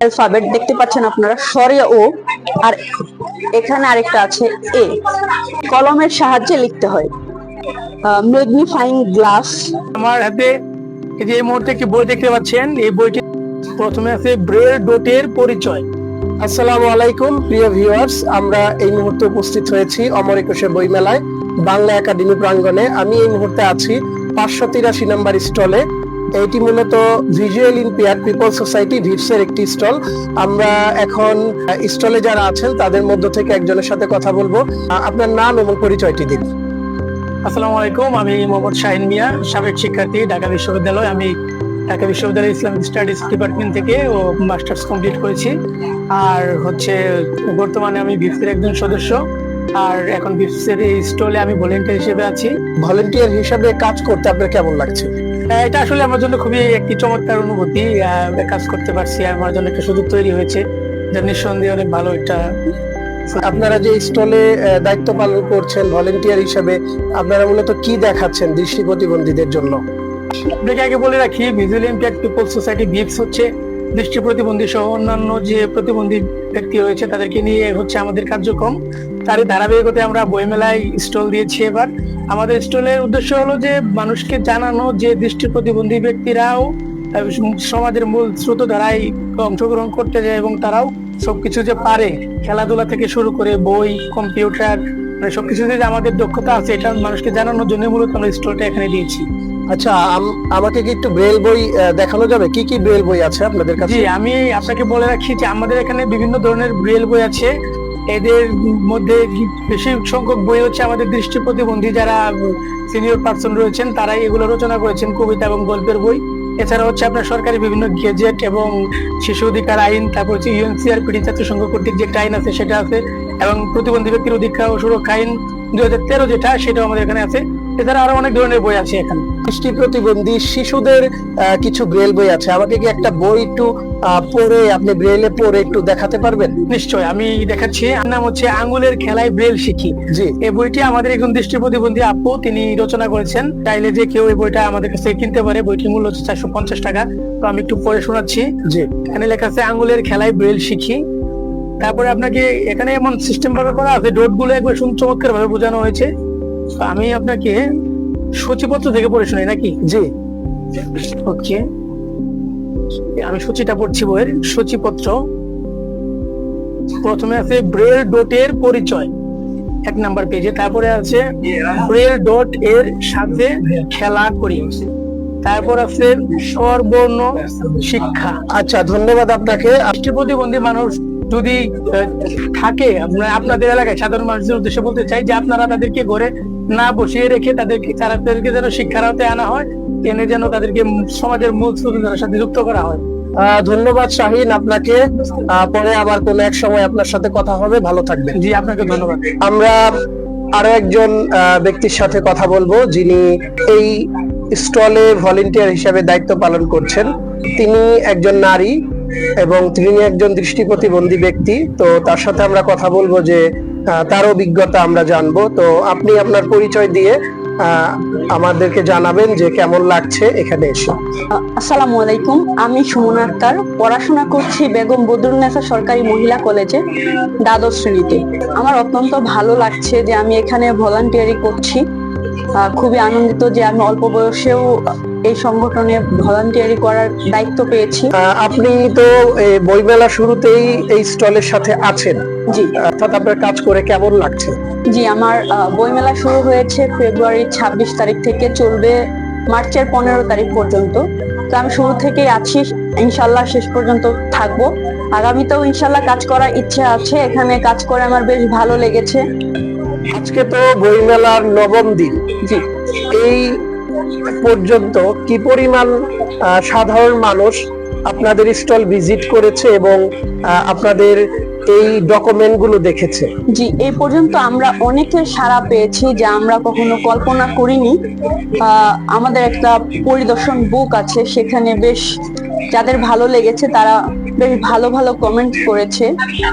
Alphabet দেখতে পাচ্ছেন আপনারা, স্বরে ও, আর এখানে আরেকটা আছে এ। কলমের সাহায্যে লিখতে হয়। Magnifying glass. আমার হাতে এই যে এই মুহূর্তে একটি বই দেখতে পাচ্ছেন, এই বইটি প্রথমে আছে ব্রেল ডটের পরিচয়। আসসালামু আলাইকুম প্রিয় ভিউয়ার্স, আমরা এই মুহূর্তে উপস্থিত হয়েছি অমর একুশে বই মেলায় বাংলা একাডেমি প্রাঙ্গণে। আমি এই মুহূর্তে আছি 583 নম্বর স্টলে। এটি মূলত ভিজুয়াল ইম্পেয়ার্ড পিপল সোসাইটি ভিপসের একটি স্টল। আমরা এখন স্টলে যারা আছেন তাদের মধ্য থেকে একজনের সাথে কথা বলবো। আপনার নাম এবং পরিচয়টি দিন। আসসালামু আলাইকুম, আমি মোহাম্মদ শাহিন মিয়া, সাবেক শিক্ষার্থী, ঢাকা বিশ্ববিদ্যালয়। আমি ঢাকা বিশ্ববিদ্যালয় ইসলামিক স্টাডিজ ডিপার্টমেন্ট থেকে মাস্টার্স কমপ্লিট করেছি। আর বর্তমানে আমি ভিপসের একজন সদস্য। আর এখন ভিপসের এই স্টলে আমি ভলেন্টিয়ার হিসেবে আছি। ভলেন্টিয়ার হিসেবে কাজ করতে আপনার কেমন লাগছে? এটা আসলে আমার জন্য খুবই একটি চমৎকার অনুভূতি। কাজ করতে পারছি, আমার জন্য একটা সুযোগ তৈরি হয়েছে, যা নিঃসন্দেহে অনেক ভালো। এটা আপনারা যে স্টলে দায়িত্ব পালন করছেন ভলেন্টিয়ার হিসেবে, আপনারা মূলত কি দেখাচ্ছেন দৃষ্টি প্রতিবন্ধীদের জন্য? আপনাকে আগে বলে রাখি, ভিজুয়াল ইম্পেয়ার্ড পিপল সোসাইটি ভিপস হচ্ছে দৃষ্টি প্রতিবন্ধী সহ অন্যান্য যে প্রতিবন্ধী ব্যক্তি রয়েছে তাদেরকে নিয়ে হচ্ছে আমাদের কার্যক্রম। তারই ধারাবাহিকতায় আমরা বইমেলায় স্টল দিয়েছি। এবার আমাদের স্টলের উদ্দেশ্য হলো যে মানুষকে জানানো যে দৃষ্টি প্রতিবন্ধী ব্যক্তিরাও সমাজের মূল স্রোতধারায় অংশগ্রহণ করতে যায় এবং তারাও সবকিছু যে পারে, খেলাধুলা থেকে শুরু করে বই, কম্পিউটার, মানে সবকিছুতে যে আমাদের দক্ষতা আছে, এটা মানুষকে জানানোর জন্য মূলত আমরা স্টলটা এখানে দিয়েছি। আচ্ছা, আমাকে কি একটু ব্রেল বই দেখানো যাবে? কি কি ব্রেল বই আছে আপনাদের কাছে? জি, আমি আপনাকে বলে রাখি যে আমাদের এখানে বিভিন্ন ধরনের ব্রেল বই আছে। এদের মধ্যে বেশি সংখ্যক বই হচ্ছে আমাদের দৃষ্টি প্রতিবন্ধী যারা সিনিয়র পার্সন রয়েছেন তারাই এগুলো রচনা করেছেন, কবিতা এবং গল্পের বই। এছাড়া হচ্ছে আপনার সরকারি বিভিন্ন গেজেট এবং শিশু অধিকার আইন, তারপর হচ্ছে ইউএনসিআরপিডি জাতিসংঘ কর্তৃক যে একটা আইন আছে সেটা আছে, এবং প্রতিবন্ধী ব্যক্তির অধিকার ও সুরক্ষা আইন 2013 যেটা, সেটাও আমাদের এখানে আছে। এছাড়া আরো অনেক ধরনের বই আছে এখানে। দৃষ্টি প্রতিবন্ধী শিশুদের কিছু ব্রেল বই আছে, আমাকে কি একটা বই একটু পড়ে আপনি ব্রেলে পড়ে একটু দেখাতে পারবেন? নিশ্চয়, আমি দেখাচ্ছি। নাম হচ্ছে আঙ্গুলের খেলায় ব্রেল শিখি। জি, এই বইটি আমাদের একজন দৃষ্টি প্রতিবন্ধী আপু তিনি রচনা করেছেন। চাইলে যে কেউ এই বইটা আমাদের কাছে কিনতে পারে। বইটির মূল্য হচ্ছে 450 টাকা। তো আমি একটু পড়ে শোনাচ্ছি। জি, এখানে লেখা আছে আঙ্গুলের খেলায় ব্রেল শিখি। তারপরে আপনাকে এখানে এমন সিস্টেম ভাবে করা আছে, ডট গুলো একবার চমৎকার ভাবে বোঝানো হয়েছে। আমি আপনাকে সূচিপত্র থেকে পড়ে শুনি নাকি? জি, ওকে, আমি সূচিটা পড়ছি। বইয়ের সূচিপত্র প্রথমে আছে ব্রেল ডটের পরিচয় 1 নাম্বার পেজে। তারপরে আছে ব্রেল ডট এর সাথে খেলা করি। তারপর আছে স্বরবর্ণ শিক্ষা। আচ্ছা, ধন্যবাদ আপনাকে। দৃষ্টি প্রতিবন্ধী মানুষ যদি থাকে আপনাদের এলাকায়, সাধারণ মানুষদের উদ্দেশ্যে বলতে চাই যে আপনারা তাদেরকে ঘরে না বসিয়ে রেখে তাদেরকে যেন শিক্ষার আওতায় আনা হয়, এনে যেন তাদেরকে সমাজের মূল স্রোতধারার সাথে যুক্ত করা হয়। ধন্যবাদ শাহিন আপনাকে। পরে আবার কোনো এক সময় আপনার সাথে কথা হবে। ভালো থাকবেন। জি, আপনাকে ধন্যবাদ। আমরা আরো একজন ব্যক্তির সাথে কথা বলবো যিনি এই স্টলে ভলেন্টিয়ার হিসেবে দায়িত্ব পালন করছেন। তিনি একজন নারী এবং তিনি একজন দৃষ্টি প্রতিবন্ধী ব্যক্তি। তো তার সাথে আমরা কথা বলবো, যে তার অভিজ্ঞতা আমরা জানবো। তো আপনি আপনার পরিচয় দিয়ে আমাদেরকে জানাবেন যে কেমন লাগছে এখানে এসে। আসসালামু আলাইকুম, আমি সুমনা আক্তার, পড়াশোনা করছি বেগম বদরুন্নেসা সরকারি মহিলা কলেজে, দ্বাদশ শ্রেণীতে। আমার অত্যন্ত ভালো লাগছে যে আমি এখানে ভলান্টিয়ারি করছি। খুবই আনন্দিত যে আমি অল্প বয়সেও এই সংগঠনে ভলান্টিয়ারি করার দায়িত্ব পেয়েছি। আপনি তো বইমেলা শুরুতেই এই স্টলের সাথে আছেন। জি, অর্থাৎ আপনার কাজ করে কেমন লাগছে? জি, আমার বইমেলা শুরু হয়েছে ফেব্রুয়ারি 26 তারিখ থেকে, চলবে মার্চের 15 তারিখ পর্যন্ত। তো আমি শুরু থেকেই আছি, ইনশাল্লাহ শেষ পর্যন্ত থাকবো। আগামীতেও ইনশাল্লাহ কাজ করার ইচ্ছে আছে। এখানে কাজ করে আমার বেশ ভালো লেগেছে। আজকে তো বইমেলার 9ম দিন। জি, এই পর্যন্ত কি পরিমাণ সাধারণ মানুষ আপনাদের স্টল ভিজিট করেছে এবং আপনাদের এই ডকুমেন্ট গুলো দেখেছে? জি, এই পর্যন্ত আমরা অনেকের সাড়া পেয়েছি যা আমরা কখনো কল্পনা করিনি। আমাদের একটা পরিদর্শন বুক আছে, সেখানে বেশ যাদের ভালো লেগেছে তারা বেশ ভালো ভালো কমেন্ট করেছে,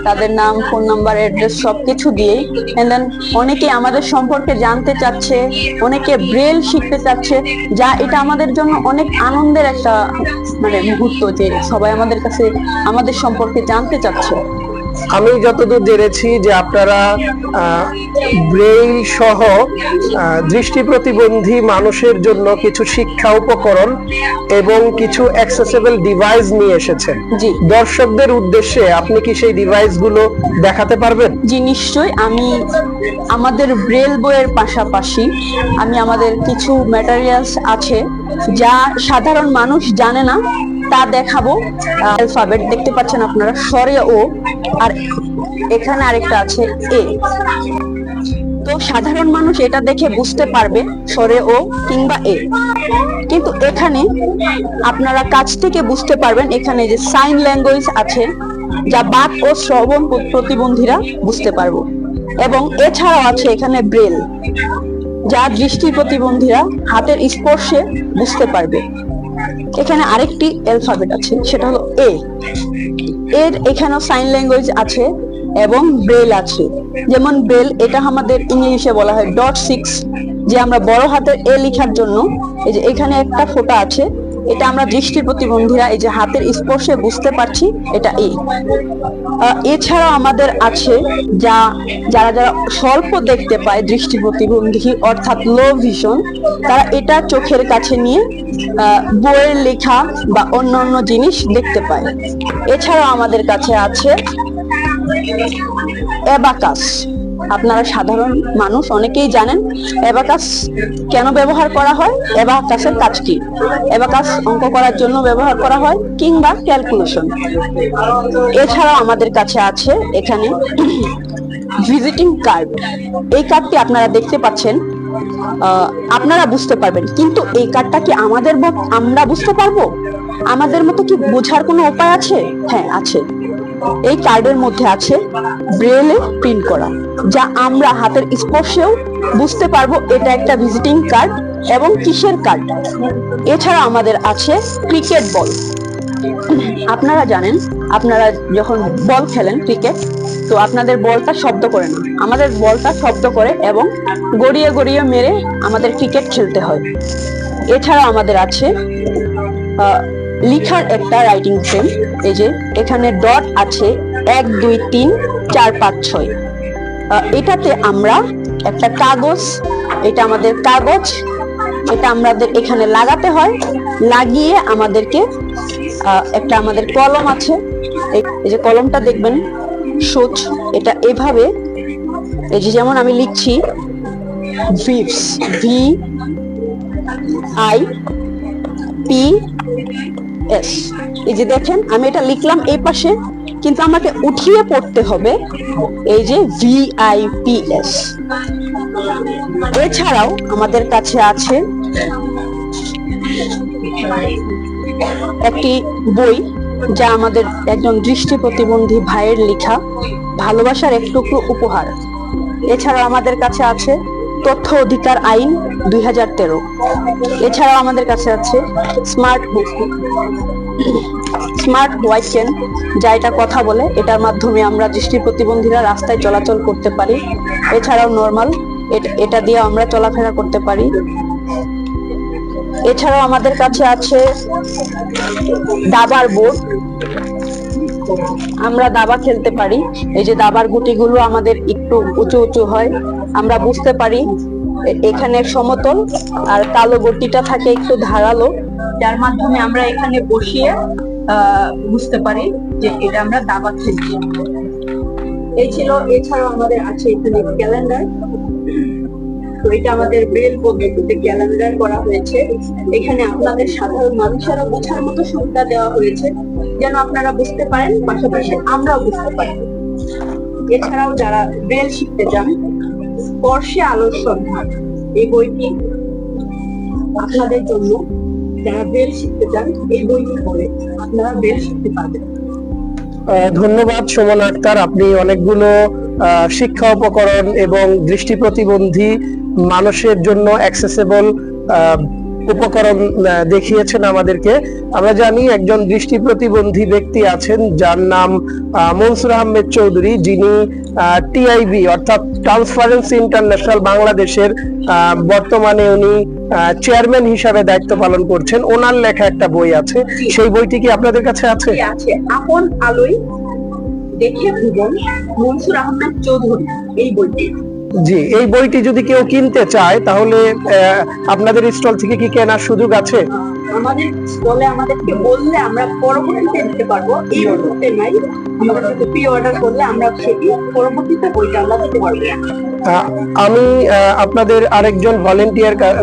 তাদের নাম, ফোন নাম্বার, অ্যাড্রেস সবকিছু দিয়েই। এন্ড দেন অনেকে আমাদের সম্পর্কে জানতে চাচ্ছে, অনেকে ব্রেল শিখতে চাচ্ছে, যা এটা আমাদের জন্য অনেক আনন্দের একটা মুহূর্ত যে সবাই আমাদের কাছে আমাদের সম্পর্কে জানতে চাচ্ছে। আমি যতদূর জেনেছি যে আপনারা ব্রেইল সহ দৃষ্টি প্রতিবন্ধী মানুষের জন্য কিছু শিক্ষা উপকরণ এবং কিছু অ্যাক্সেসিবল ডিভাইস নিয়ে এসেছেন। জি, দর্শকদের উদ্দেশ্যে আপনি কি সেই ডিভাইস গুলো দেখাতে পারবেন? জি নিশ্চয়ই। আমি আমাদের ব্রেল বইয়ের পাশাপাশি আমি আমাদের কিছু ম্যাটেরিয়ালস আছে যা সাধারণ মানুষ জানে না, তা দেখাবো। অ্যালফাবেট দেখতে পাচ্ছেন আপনারা, স্বরে ও, আর এখানে আরেকটা আছে এ। তো সাধারণ মানুষ এটা দেখে বুঝতে পারবে স্বরে ও কিংবা এ, কিন্তু এখানে আপনারা কাছ থেকে বুঝতে পারবেন এখানে যে সাইন ল্যাঙ্গুয়েজ আছে, যা বাক ও শ্রবণ প্রতিবন্ধীরা বুঝতে পারবো। এবং এছাড়াও আছে এখানে ব্রেল, যা দৃষ্টি প্রতিবন্ধীরা হাতের স্পর্শে বুঝতে পারবে। এখানে আরেকটি অ্যালফাবেট আছে, সেটা হলো এ। এর এখানেও সাইন ল্যাঙ্গুয়েজ আছে এবং ব্রেল আছে। যেমন ব্রেল, এটা আমাদের ইংলিশে বলা হয় .6, যে আমরা বড় হাতের এ লেখার জন্য এই যে এখানে একটা ফোঁটা আছে, এটা আমরা দৃষ্টি প্রতিবন্ধীরা এই যে হাতের স্পর্শে বুঝতে পারছি, এটা এ। এছাড়াও আমাদের আছে যারা যারা স্বল্প দেখতে পায়, দৃষ্টি প্রতিবন্ধী অর্থাৎ লো ভিশন, তারা এটা চোখের কাছে নিয়ে বইয়ের লেখা বা অন্যান্য জিনিস দেখতে পায়। এছাড়াও আমাদের কাছে আছে অ্যাবাকাস। আপনারা সাধারণ মানুষ অনেকেই জানেন অ্যাবাকাস কেন ব্যবহার করা হয়, অ্যাবাকাসের কাজ কি। অ্যাবাকাস অঙ্ক করার জন্য ব্যবহার করা হয় কিংবা ক্যালকুলেশন। এছাড়াও আমাদের কাছে আছে এখানে ভিজিটিং কার্ড। এই কার্ডটি আপনারা দেখতে পাচ্ছেন, আপনারা বুঝতে পারবেন, কিন্তু এই কার্ডটা কি আমরা বুঝতে পারবো? আমাদের মতো কি বোঝার কোনো উপায় আছে? হ্যাঁ আছে। এই কার্ডের মধ্যে আছে ব্রেলে প্রিন্ট করা, যা আমরা হাতের স্পর্শেও বুঝতে পারবো এটা একটা ভিজিটিং কার্ড এবং কিসের কার্ড। এছাড়া আমাদের আছে ক্রিকেট বল। আপনারা জানেন, আপনারা যখন বল খেলেন ক্রিকেট, তো আপনাদের বলটা শব্দ করে না, আমাদের বলটা শব্দ করে এবং গড়িয়ে গড়িয়ে মেরে আমাদের ক্রিকেট খেলতে হয়। এছাড়া আমাদের আছে লিখার একটা রাইটিং ফ্রেম। এই যে এখানে ডট আছে 1 2 3 4 5 6। এটাতে আমরা একটা কাগজ, এটা আমাদের কাগজ, এটা আমাদের এখানে লাগাতে হয়, লাগিয়ে আমাদেরকে একটা আমাদের কলম আছে, এই যে কলমটা দেখবেন সোচ, এটা এভাবে এই যে যেমন আমি লিখছি ভিপস, VIPS। এই যে দেখেন আমি এটা লিখলাম এই পাশে, কিন্তু আমাকে উঠিয়ে পড়তে হবে এই যে VIPS। এছাড়াও আমাদের কাছে আছে একটি বই, যা আমাদের একজন দৃষ্টি প্রতিবন্ধী ভাইয়ের লেখা, ভালোবাসার এক টুকরো উপহার। এছাড়াও আমাদের কাছে আছে তথ্য অধিকার আইন 2013। এছাড়াও আমাদের কাছে আছে স্মার্ট হোয়াইট পেন, যা এটা কথা বলে, এটার মাধ্যমে আমরা দৃষ্টি প্রতিবন্ধীরা রাস্তায় চলাচল করতে পারি। এছাড়াও নরমাল, এটা দিয়ে আমরা চলাফেরা করতে পারি। এছাড়াও আমাদের কাছে আছে দাবার বোর্ড, আমরা দাবা খেলতে পারি। এই যে দাবার গুটিগুলো আমাদের একটু উঁচু উঁচু হয়, আমরা বুঝতে পারি এখানে সমতল আর কালো গুটিটা থাকে একটু ধারালো, যার মাধ্যমে আমরা এখানে বসিয়ে বুঝতে পারি যে এটা আমরা দাবা খেলছি। এছাড়াও আমাদের আছে এখানে ক্যালেন্ডার। তো এটা আমাদের ব্রেল পদ্ধতিতে ক্যালেন্ডার করা হয়েছে। এখানে আপনাদের সাধারণ মানুষেরা বোঝার মতো সুবিধা দেওয়া হয়েছে, যেন আপনারা বুঝতে পারেন, পাশাপাশি আমরাও বুঝতে পারি। এছাড়াও যারা ব্রেল শিখতে চান, স্পর্শে আলোর সন্ধান, এই বইটি আপনাদের জন্য। যারা ব্রেল শিখতে চান, এই বইটি পড়ে আপনারা ব্রেল শিখতে পারবেন। ধন্যবাদ সুমন আক্তার, আপনি অনেকগুলো শিক্ষা উপকরণ এবং দৃষ্টি প্রতিবন্ধী মানুষের জন্য অ্যাক্সেসিবল উপকরণ দেখিয়েছেন আমাদেরকে। আমরা জানি একজন দৃষ্টি প্রতিবন্ধী ব্যক্তি আছেন যার নাম মনসুর আহমেদ চৌধুরী, যিনি টিআইবি অর্থাৎ ট্রান্সপারেন্সি ইন্টারন্যাশনাল বাংলাদেশের বর্তমানে উনি চেয়ারম্যান হিসাবে দায়িত্ব পালন করছেন। ওনার লেখা একটা বই আছে, সেই বইটি কি আপনাদের কাছে আছে? আছে, আপন আলোয় দেখে ভুবন, মনসুর আহমেদ চৌধুরী, এই বইটি। জি, এই বইটি যদি কেউ কিনতে চায় তাহলে আপনাদের স্টল থেকে কি কেনার সুযোগ আছে? আমাদের স্টলে আমাদেরকে বললে আমরা পরবর্তীতে দিতে পারবো, এই মুহূর্তে নাই। আমাদেরকে প্রি অর্ডার করলে আমরা সেটি পরবর্তীতে বইটা আমরা দিতে পারবো। আমি আপনাদের আরেকজন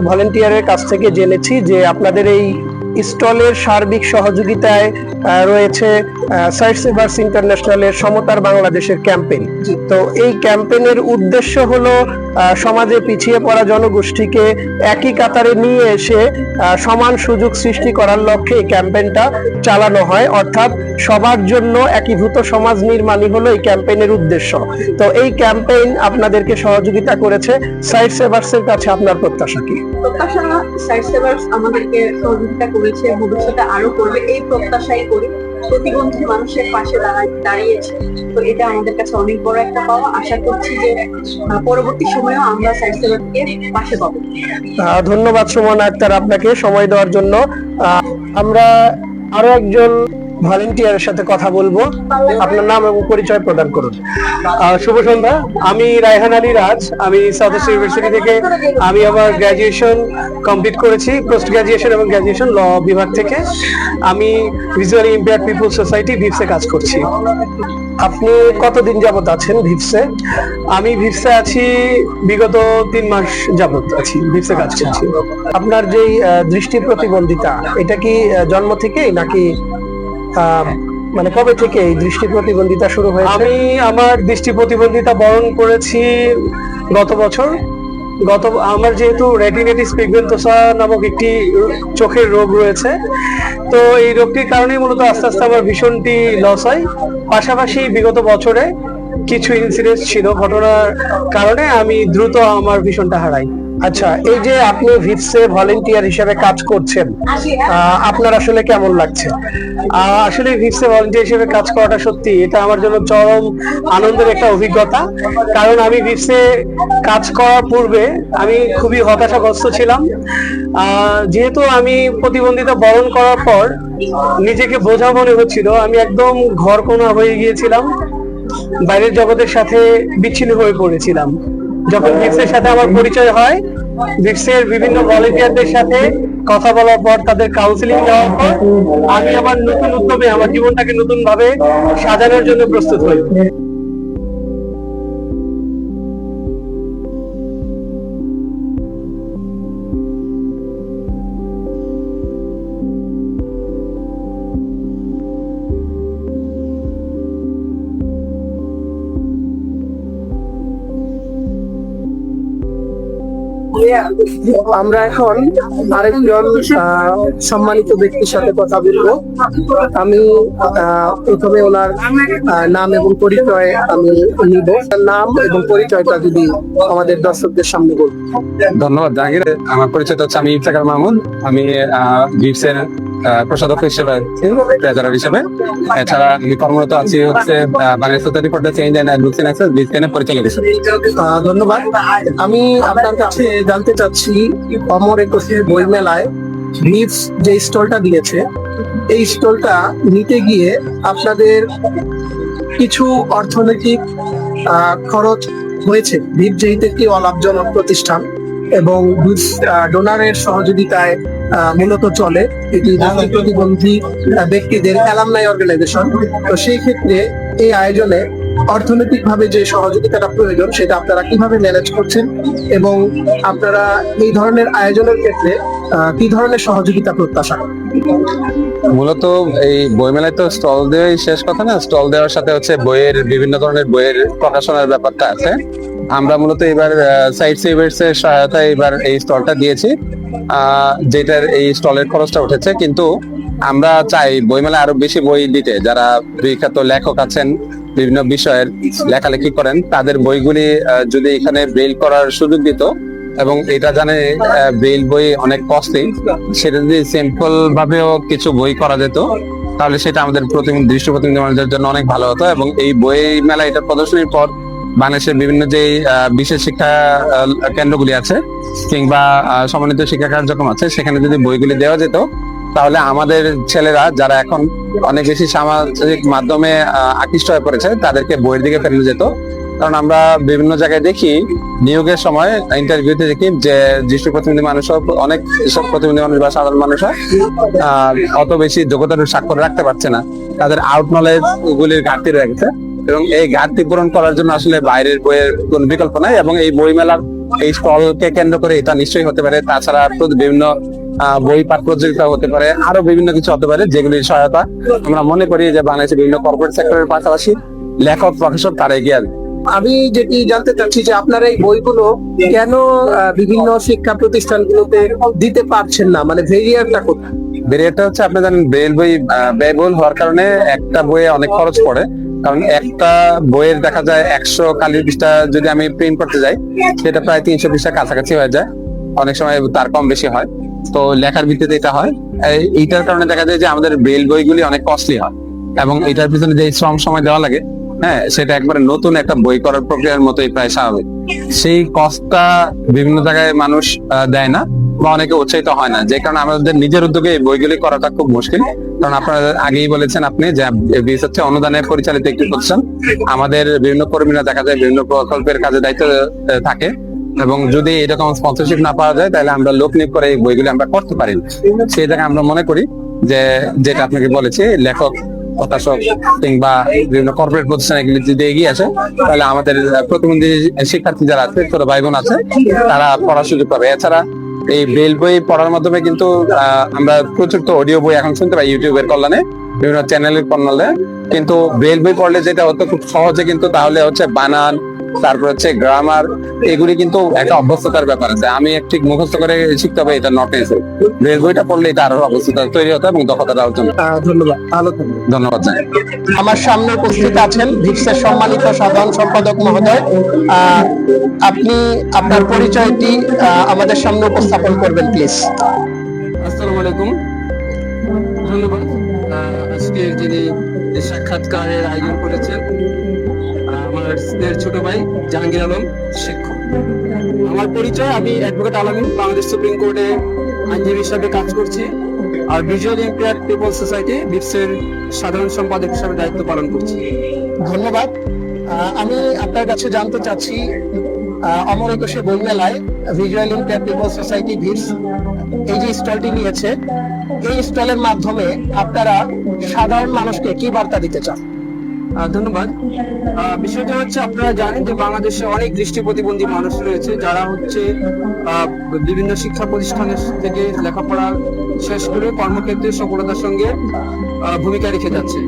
ভলেন্টিয়ারের কাছ থেকে জেনেছি যে আপনাদের এই স্টলের সার্বিক সহযোগিতায় রয়েছে সাইট সেভার্স ইন্টারন্যাশনালের সমতার বাংলাদেশের ক্যাম্পেইন। তো এই ক্যাম্পেইনের উদ্দেশ্য হলো সমাজে পিছিয়ে পড়া জনগোষ্ঠীকে একই কাতারে নিয়ে এসে সমান সুযোগ সৃষ্টি করার লক্ষ্যে এই ক্যাম্পেইনটা চালানো হয়, অর্থাৎ সবার জন্য একীভূত সমাজ নির্মাণই হলো এই ক্যাম্পেইনের উদ্দেশ্য। তো এই ক্যাম্পেইন আপনাদেরকে সহযোগিতা করেছে, সাইট সেভার্সের কাছে আপনার প্রত্যাশা কি? প্রত্যাশা, সাইট সেভার্স আমাদেরকে সহযোগিতা করেছে, ভবিষ্যতে আরো করবে এই প্রত্যাশাই করি। প্রতিবন্ধী মানুষের পাশে দাঁড়িয়েছে, তো এটা আমাদের কাছে অনেক বড় একটা পাওয়া। আশা করছি যে পরবর্তী সময়েও আমরা সাইট সেভারকে পাশে পাবো। ধন্যবাদ সুমনা আক্তার আপনাকে সময় দেওয়ার জন্য। আমরা আরো একজন ভলেন্টিয়ারের সাথে কথা বলবো। আপনার নাম এবং পরিচয় প্রদান করুন। শুভ সন্ধ্যা, আমি রায়হান আলী রাজ। আমি সাউথ ওয়েস্ট ইউনিভার্সিটি থেকে আমি আমার গ্রাজুয়েশন কমপ্লিট করেছি, পোস্ট গ্রাজুয়েশন এবং গ্রাজুয়েশন ল বিভাগ থেকে। আমি ভিজুয়ালি ইম্পেয়ার্ড পিপল সোসাইটি ভিপসে কাজ করছি। আপনি কতদিন যাবত আছেন ভিপসে? আমি ভিপসে আছি বিগত 3 মাস যাবত আছি, ভিপসে কাজ করছি। আপনার যেই দৃষ্টি প্রতিবন্ধিতা, এটা কি জন্ম থেকেই নাকি মানে কবে থেকে এই দৃষ্টি প্রতিবন্ধিতা শুরু হয়েছে? আমি আমার দৃষ্টি প্রতিবন্ধিতা বরণ করেছি গত বছর। আমার যেহেতু রেটিনাইটিস পিগমেন্টোসা নামক একটি চোখের রোগ রয়েছে, তো এই রোগটির কারণেই মূলত আস্তে আস্তে আমার ভীষণটি লস হয়। পাশাপাশি বিগত বছরে কিছু ইনসিডেন্ট ছিল, ঘটনার কারণে আমি দ্রুত আমার ভীষণটা হারাই। আচ্ছা, এই যে আপনি ভিপসে ভলেন্টিয়ার হিসেবে কাজ করছেন, আপনার আসলে কেমন লাগছে? আসলে ভিপসে ভলেন্টিয়ার হিসেবে কাজ করাটা সত্যি এটা আমার জন্য চরম আনন্দের একটা অভিজ্ঞতা। কারণ আমি ভিপসে কাজ করার পূর্বে আমি খুবই হতাশাগ্রস্ত ছিলাম। যেহেতু আমি প্রতিবন্ধিতা বরণ করার পর নিজেকে বোঝা মনে হচ্ছিল, আমি একদম ঘরকোনা হয়ে গিয়েছিলাম, বাইরের জগতের সাথে বিচ্ছিন্ন হয়ে পড়েছিলাম। যখন ভিপসের সাথে আমার পরিচয় হয়, ভিপসের বিভিন্ন ভলেন্টিয়ারদের সাথে কথা বলার পর, তাদের কাউন্সিলিং দেওয়ার পর আমি আমার নতুন উদ্যমে আমার জীবনটাকে নতুন ভাবে সাজানোর জন্য প্রস্তুত হই। আমরা এখন আরেকজন সম্মানিত ব্যক্তির সাথে কথা বলবো। আমি প্রথমে ওনার নাম এবং পরিচয় আমি নিব। নাম এবং পরিচয়টা যদি আমাদের দর্শকদের সামনে বলবো। ধন্যবাদ জাহাঙ্গীর। আমার পরিচয় হচ্ছে আমি ইফতেখার মাহমুদ। আমি ভিপসের প্রসাধক হিসেবে, ট্রেজারার হিসেবে। এছাড়া আমি কর্মরত আছি হচ্ছে Bangladesh society for the change and advocacy access ভিপসের পরিচালক হিসেবে। ধন্যবাদ। আমি আপনার কাছে জানতে চাচ্ছি, অমর একুশে বই মেলায় ভিপস যে স্টলটা দিয়েছে, এই স্টলটা নিতে গিয়ে আপনাদের কিছু অর্থনৈতিক খরচ হয়েছে। ভিপ যেহেতু একটি অলাভজনক প্রতিষ্ঠান এবং ডোনারের সহযোগিতায় মূলত চলে, এটি দৃষ্টি প্রতিবন্ধী ব্যক্তিদের অ্যালামনাই অর্গানাইজেশন। তো সেই ক্ষেত্রে এই আয়োজনে অর্থনৈতিকভাবে যে সহযোগিতাটা প্রয়োজন, সেটা আপনারা কিভাবে ম্যানেজ করছেন এবং আপনারা এই ধরনের আয়োজনের ক্ষেত্রে কি ধরনের সহযোগিতা প্রত্যাশা? মূলত এই বইমেলায় তো স্টল দেওয়াই শেষ কথা না, স্টল দেওয়ার সাথে হচ্ছে বইয়ের বিভিন্ন ধরনের বইয়ের প্রকাশনার ব্যাপারটা আছে। আমরা মূলত এবার সাইট সেভার্স এর সহায়তায় এবার এই স্টলটা দিয়েছি, যেটার এই স্টলের খরচটা উঠেছে। কিন্তু আমরা চাই বইমেলায় আরো বেশি বই দিতে। যারা বিখ্যাত লেখক আছেন, বিভিন্ন বিষয়ের লেখালেখি করেন, তাদের বইগুলি যদি এখানে ব্রেল করার সুযোগ দিত, এবং এটা জানে ব্রেইল বই অনেক কস্টলি, সেটা যদি সিম্পল ভাবেও কিছু বই করা যেত তাহলে সেটা আমাদের দৃষ্টি প্রতিবন্ধী মানুষদের জন্য অনেক ভালো হতো। এবং এই বই মেলা এটা প্রদর্শনীর পর বাংলাদেশের বিভিন্ন যে বিশেষ শিক্ষা কেন্দ্রগুলি আছে কিংবা সমন্বিত শিক্ষা কার্যক্রম আছে সেখানে যদি বইগুলি দেওয়া যেত তাহলে আমাদের ছেলেরা যারা এখন অনেক বেশি সামাজিক মাধ্যমে আকৃষ্ট হয়ে পড়েছে তাদেরকে বইয়ের দিকে ফেরানো যেত। কারণ আমরা বিভিন্ন জায়গায় দেখি নিয়োগের সময় ইন্টারভিউতে দেখি যে দৃষ্টি প্রতিবন্ধী মানুষও অনেক সব প্রতিবন্ধী মানুষ বা সাধারণ মানুষরা অত বেশি যোগ্যতার স্বাক্ষর রাখতে পারছে না, তাদের আউট নলেজ গুলির ঘাটতি রয়ে গেছে। এবং এই ঘাটতি পূরণ করার জন্য আসলে বাইরের বইয়ের কোনো বিকল্প নাই। এবং এই বই মেলার এই স্টলকে কেন্দ্র করে এটা নিশ্চয়ই হতে পারে। তাছাড়া বিভিন্ন বই পাঠ প্রতিযোগিতা হতে পারে, আরো বিভিন্ন কিছু হতে পারে যেগুলির সহায়তা আমরা মনে করি যে বাংলাদেশের বিভিন্ন কর্পোরেট সেক্টরের পাশাপাশি লেখক প্রকাশক তারা এগিয়ে আসবে। আমি যেটি জানতে চাচ্ছি যে আপনারা এই বইগুলো কেন বিভিন্ন শিক্ষা প্রতিষ্ঠানগুলোতে দিতে পারছেন না, মানে ভেরিয়ারটা কোথায়? ব্রেলটা হচ্ছে আপনি জানেন ব্রেল বই ব্যয়বহুল হওয়ার কারণে একটা বইয়ে অনেক খরচ পড়ে। কারণ একটা বইয়ের দেখা যায় 100 কালির পৃষ্ঠা যদি আমি প্রিন্ট করতে যাই সেটা প্রায় 300 পৃষ্ঠার কাছাকাছি হয়ে যায়, অনেক সময় তার কম বেশি হয়। তো লেখার ভিত্তিতে এটা হয়, এইটার কারণে দেখা যায় যে আমাদের ব্রেল বইগুলি অনেক কস্টলি হয় এবং এটার পিছনে যে শ্রম সময় দেওয়া লাগে, হ্যাঁ, সেটা একবারে নতুন একটা বই করার প্রক্রিয়ার মতোই প্রায় স্বাভাবিক। সেই কষ্টটা বিভিন্ন জায়গায় মানুষ দেয় না বা অনেকে উৎসাহিত হয় না, যে কারণে আমাদের নিজের উদ্যোগে এই বইগুলি করাটা খুব মুশকিল। কারণ আপনারা আগেই বলেছেন আপনি যে বিএস হচ্ছে অনুদানে পরিচালিত একটি প্রতিষ্ঠান। আমাদের বিভিন্ন কর্মীরা দেখা যায় বিভিন্ন প্রকল্পের কাজে দায়িত্ব থাকে এবং যদি এরকম স্পন্সরশিপ না পাওয়া যায় তাহলে আমরা লোক নিয়োগ করে এই বইগুলি আমরা করতে পারি। সেই জায়গায় আমরা মনে করি যে যেটা আপনাকে বলেছি লেখক প্রকাশক কিংবা বিভিন্ন কর্পোরেট প্রতিষ্ঠান এগুলি যদি এগিয়ে আসে তাহলে আমাদের প্রতিবন্ধী শিক্ষার্থী যারা আছে, ছোট ভাই বোন আছে, তারা পড়ার সুযোগ পাবে। এছাড়া এই ব্রেল বই পড়ার মাধ্যমে কিন্তু আমরা প্রচুর তো অডিও বই এখন শুনতে পাই ইউটিউবের কল্যাণে, বিভিন্ন চ্যানেলের কল্যাণে। কিন্তু ব্রেল বই পড়লে যেটা হতো খুব সহজে, কিন্তু তাহলে হচ্ছে বানান, তারপর হচ্ছে গ্রামার, এগুলি কিন্তু একটা অভ্যস্ততার ব্যাপার আছে। আমি ঠিক মুখস্থ করে শিখতে হবে এটা নট নেসেসারি। ব্রেল বইটা পড়লে এটা আরো অভ্যস্ততা তৈরি হতো এবং দক্ষতা অর্জন। ধন্যবাদ, ভালো থাকবেন। ধন্যবাদ জানাই। আমার সামনে উপস্থিত আছেন ভিপসের সম্মানিত সাধারণ সম্পাদক মহোদয়। আপনি আপনার পরিচয়টি আমাদের সামনে উপস্থাপন করবেন প্লিজ। আসসালামু আলাইকুম, ধন্যবাদ। আজকে যিনি সাক্ষাৎকারের আয়োজন করেছেন আমার ছোট ভাই জাহাঙ্গীর আলম শিক্ষক। আমার পরিচয়, আমি অ্যাডভোকেট আলামিন, বাংলাদেশ সুপ্রিম কোর্টে আইনজীবী হিসাবে কাজ করছি আর ভিজুয়াল ইম্পেয়ার্ড পিপল সোসাইটি ভিপসের সাধারণ সম্পাদক হিসাবে দায়িত্ব পালন করছি। ধন্যবাদ। আমি আপনার কাছে জানতে চাচ্ছি অমর একুশে বই মেলায় ভিজুয়াল ইম্পেয়ার্ড পিপল সোসাইটি ভিপস এই যে স্টলটি নিয়েছে, এই স্টলের মাধ্যমে আপনারা সাধারণ মানুষকে কি বার্তা দিতে চান? ধন্যবাদ। বিষয়টা হচ্ছে আপনারা জানেন যে বাংলাদেশে অনেক দৃষ্টি প্রতিবন্ধী মানুষ রয়েছে যারা হচ্ছে বিভিন্ন শিক্ষা প্রতিষ্ঠানের থেকে লেখাপড়া শেষ করে কর্মক্ষেত্রে সফলতার সঙ্গে ভূমিকা রেখে যাচ্ছে।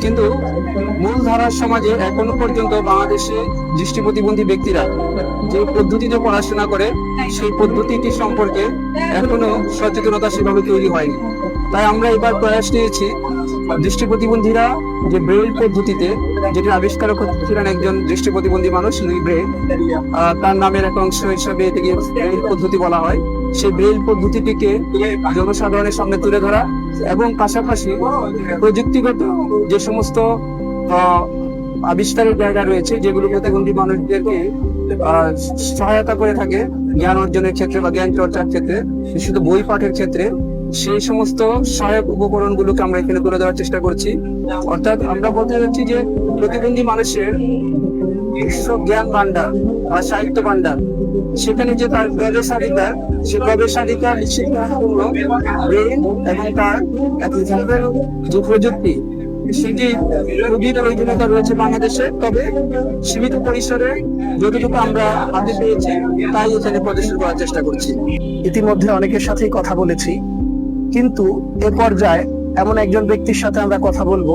কিন্তু মূলধারার সমাজে এখনো পর্যন্ত বাংলাদেশে দৃষ্টি প্রতিবন্ধী ব্যক্তিরা যে পদ্ধতিতে পড়াশোনা করে সেই পদ্ধতিটি সম্পর্কে এখনো সচেতনতা সেভাবে তৈরি হয়নি। তাই আমরা এবার প্রয়াস নিয়েছি দৃষ্টি প্রতিবন্ধীরা যে ব্রেইল পদ্ধতিতে, যেটা আবিষ্কারক ছিলেন একজন দৃষ্টি প্রতিবন্ধী মানুষ লুই ব্রেইল, তার নামের এক অংশ হিসাবে এটিকে ব্রেইল পদ্ধতি বলা হয়। সেই ব্রেইল পদ্ধতিটিকে জনসাধারণের সামনে তুলে ধরা এবং পাশাপাশি প্রযুক্তিগত যে সমস্ত আবিষ্কারের জায়গা রয়েছে যেগুলো প্রতিবন্ধী মানুষদেরকে সহায়তা করে থাকে জ্ঞান অর্জনের ক্ষেত্রে বা জ্ঞান চর্চার ক্ষেত্রে, বিশেষত বই পাঠের ক্ষেত্রে, সেই সমস্ত সহায়ক উপকরণ গুলোকে আমরা এখানে তুলে দেওয়ার চেষ্টা করছি। অর্থাৎ আমরা বলতে চাচ্ছি যে প্রতিবন্ধী মানুষের বিশ্ব জ্ঞান ভান্ডার বা সাহিত্য ভান্ডার, সেখানে যে তার প্রবেশাধিকার, সে প্রবেশাধিকার নিশ্চিত করার জন্য ব্রেইল এবং তার যে প্রযুক্তি, সেটি খুবই প্রয়োজনীয়তা রয়েছে বাংলাদেশে। তবে সীমিত পরিসরে যতটুকু আমরা হাতে পেয়েছি তাই এখানে প্রদর্শন করার চেষ্টা করছি। ইতিমধ্যে অনেকের সাথেই কথা বলেছি, কিন্তু এ পর্যায়ে এমন একজন ব্যক্তির সাথে আমরা কথা বলবো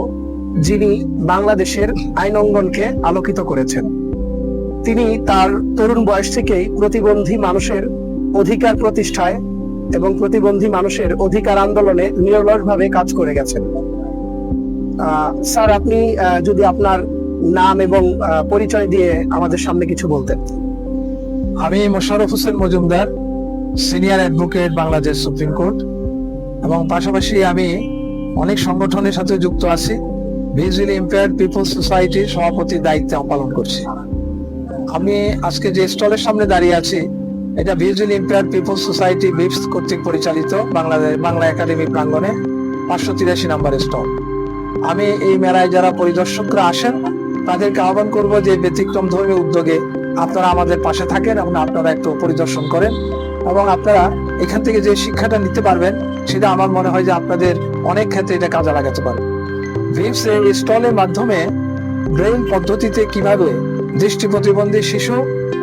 যিনি বাংলাদেশের আইন অঙ্গনকে আলোকিত করেছেন। তিনি তার তরুণ বয়স থেকেই প্রতিবন্ধী মানুষের অধিকার প্রতিষ্ঠায় এবং প্রতিবন্ধী মানুষের অধিকার আন্দোলনে নিরলসভাবে কাজ করে গেছেন। স্যার, আপনি যদি আপনার নাম এবং পরিচয় দিয়ে আমাদের সামনে কিছু বলতেন। আমি Mosharraf Hossain Majumdar, senior advocate, Bangladesh supreme court, এবং পাশাপাশি আমি অনেক সংগঠনের সাথে যুক্ত আছি। ভিজুয়ালি ইম্পেয়ার্ড পিপলস সোসাইটির সভাপতির দায়িত্ব পালন করছি। আমি আজকে যে স্টলের সামনে দাঁড়িয়ে আছি, এটা ভিজুয়ালি ইম্পেয়ার্ড পিপলস সোসাইটি ভিপস কর্তৃক পরিচালিত বাংলা একাডেমি প্রাঙ্গণে 583 নম্বর স্টল। আমি এই মেলায় যারা পরিদর্শকরা আসেন তাদেরকে আহ্বান করব যে ব্যতিক্রম ধর্মী উদ্যোগে আপনারা আমাদের পাশে থাকেন এবং আপনারা একটু পরিদর্শন করেন, এবং আপনারা এখান থেকে যে শিক্ষাটা নিতে পারবেন সেটা আমার মনে হয় যে আপনাদের অনেক ক্ষেত্রে এটা কাজে লাগাতে পারে। ভিপস এই স্টলের মাধ্যমে ব্রেইন পদ্ধতিতে কিভাবে দৃষ্টি প্রতিবন্ধী শিশু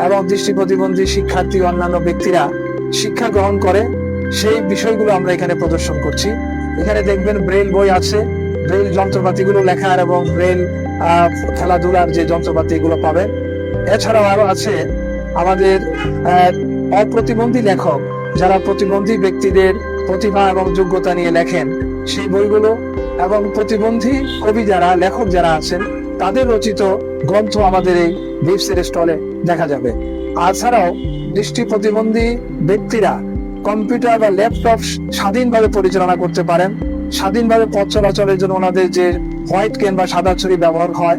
এবং দৃষ্টি প্রতিবন্ধী শিক্ষার্থী অন্যান্য ব্যক্তিরা শিক্ষা গ্রহণ করে সেই বিষয়গুলো আমরা এখানে প্রদর্শন করছি। এখানে দেখবেন ব্রেইল বই আছে, ব্রেইল যন্ত্রপাতিগুলো লেখার এবং ব্রেইল খেলাধুলার যে যন্ত্রপাতি এগুলো পাবেন। এছাড়াও আরো আছে আমাদের অপ্রতিবন্ধী লেখক যারা প্রতিবন্ধী ব্যক্তিদের প্রতিভা এবং যোগ্যতা নিয়ে লেখেন সেই বইগুলো, এবং প্রতিবন্ধী কবি যারা লেখক যারা আছেন তাদের রচিত গ্রন্থ আমাদের এই ভিপসের স্টলে দেখা যাবে। এছাড়াও দৃষ্টি প্রতিবন্ধী ব্যক্তিরা কম্পিউটার বা ল্যাপটপ স্বাধীনভাবে পরিচালনা করতে পারেন। স্বাধীনভাবে পথ চলাচলের জন্য ওনাদের যে হোয়াইট পেন বা সাদা ছড়ি ব্যবহার হয়,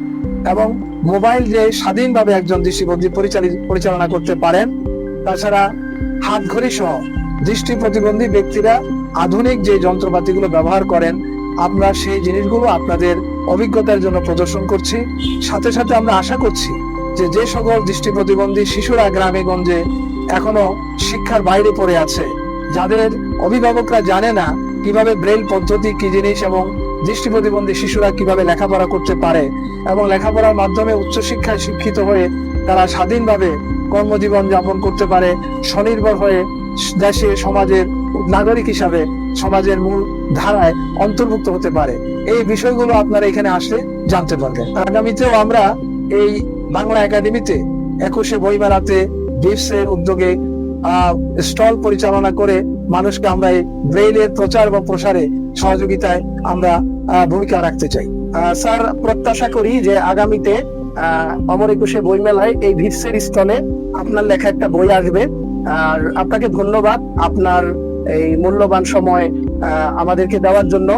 এবং মোবাইল যে স্বাধীনভাবে একজন দৃষ্টিপ্রতিবন্ধী পরিচালনা করতে পারেন। তাছাড়া হাত ঘড়ি সহ দৃষ্টি প্রতিবন্ধী ব্যক্তিরা আধুনিক যে যন্ত্রপাতিগুলো ব্যবহার করেন, আমরা সেই জিনিসগুলো আপনাদের অভিজ্ঞতার জন্য প্রদর্শন করছি। সাথে সাথে আমরা আশা করছি যে যে সকল দৃষ্টি প্রতিবন্ধী শিশুরা গ্রামে গঞ্জে এখনো শিক্ষার বাইরে পড়ে আছে, যাদের অভিভাবকরা জানে না কিভাবে ব্রেইল পদ্ধতি কি জিনিস এবং দৃষ্টি প্রতিবন্ধী শিশুরা কিভাবে লেখাপড়া করতে পারে, এবং লেখাপড়ার মাধ্যমে উচ্চশিক্ষায় শিক্ষিত হয়ে তারা স্বাধীনভাবে কর্মজীবন যাপন করতে পারে, স্বনির্ভর হয়ে দেশে সমাজের নাগরিক হিসাবে সমাজের মূল ধারায় অন্তর্ভুক্ত হতে পারে। এই বিষয়গুলো আপনারা এখানে আসলে জানতে পারবেন। আগামীতেও আমরা এই বাংলা একাডেমিতে 21শে বইমেলাতে ভিপসের উদ্যোগে স্টল পরিচালনা করে মানুষকে আমরা এই ব্রেইলের প্রচার এবং প্রসারে সহযোগিতায় আমরা ভূমিকা রাখতে চাই। স্যার, প্রত্যাশা করি যে আগামীতে অমর 21শে বইমেলায় এই ভিপসের স্টলে আপনার লেখা একটা বই আসবে। আর আপনাকে ধন্যবাদ আপনার এই মূল্যবান সময় আমাদেরকে দেওয়ার জন্য।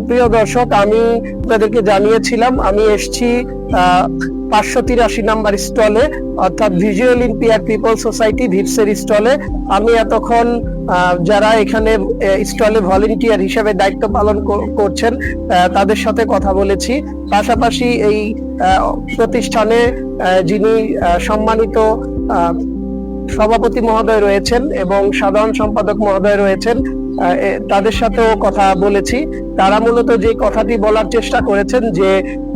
প্রিয় দর্শক, আমি আপনাদেরকে জানিয়েছিলাম আমি এসেছি 583 নাম্বার স্টলে, অর্থাৎ ভিজুয়াল ইম্পেয়ার্ড পিপল সোসাইটি ভিপসের স্টলে। আমি এতক্ষণ যারা এখানে স্টলে ভলেন্টিয়ার হিসেবে দায়িত্ব পালন করছেন তাদের সাথে কথা বলেছি। পাশাপাশি এই প্রতিষ্ঠানে যিনি সম্মানিত সভাপতি মহোদয় রয়েছেন এবং সাধারণ সম্পাদক মহোদয় রয়েছেন তাদের সাথেও কথা বলেছি। তারা মূলত যে কথাটি বলার চেষ্টা করেছেন যে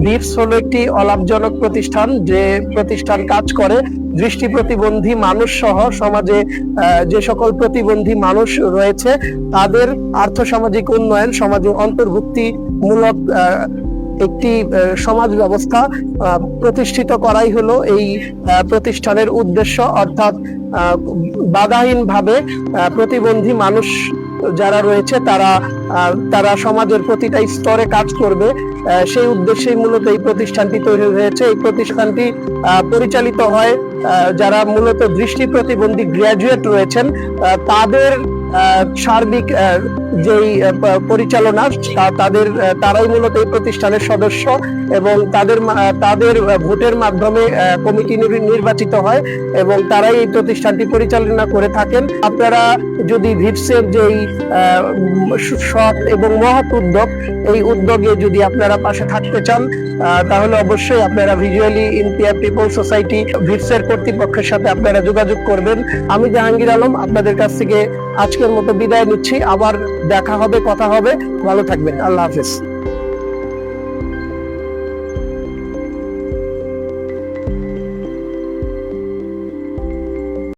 ভিপস হলো একটি অলাভজনক প্রতিষ্ঠান, যে প্রতিষ্ঠান কাজ করে দৃষ্টি প্রতিবন্ধী মানুষ সহ সমাজে যে সকল প্রতিবন্ধী মানুষ রয়েছে তাদের আর্থসামাজিক উন্নয়ন, সমাজে অন্তর্ভুক্তিমূলক একটি সমাজ ব্যবস্থা প্রতিষ্ঠিত করাই হলো এই প্রতিষ্ঠানের উদ্দেশ্য। অর্থাৎ বাধাহীনভাবে প্রতিবন্ধী মানুষ যারা রয়েছে তারা সমাজের প্রতিটা স্তরে কাজ করবে, সেই উদ্দেশ্যেই মূলত এই প্রতিষ্ঠানটি তৈরি হয়েছে। এই প্রতিষ্ঠানটি পরিচালিত হয় যারা মূলত দৃষ্টি প্রতিবন্ধী গ্র্যাজুয়েট রয়েছেন তাদের সার্বিক যেই পরিচালনা তারাই মূলত এই প্রতিষ্ঠানের সদস্য, এবং তাদের ভোটের মাধ্যমে কমিটি নির্বাচিত হয় এবং তারাই এই প্রতিষ্ঠানটি পরিচালনা করে থাকেন। আপনারা যদি ভিপসের যেই সৎ এবং মহৎ উদ্যোগ, এই উদ্যোগে যদি আপনারা পাশে থাকতে চান তাহলে অবশ্যই আপনারা ভিজুয়ালি ইম্পেয়ার্ড পিপল সোসাইটি ভিপসের কর্তৃপক্ষের সাথে আপনারা যোগাযোগ করবেন। আমি জাহাঙ্গীর আলম আপনাদের কাছ থেকে আজকের মতো বিদায় নিচ্ছি। আবার দেখা হবে, কথা হবে। ভালো থাকবেন। আল্লাহ হাফেজ।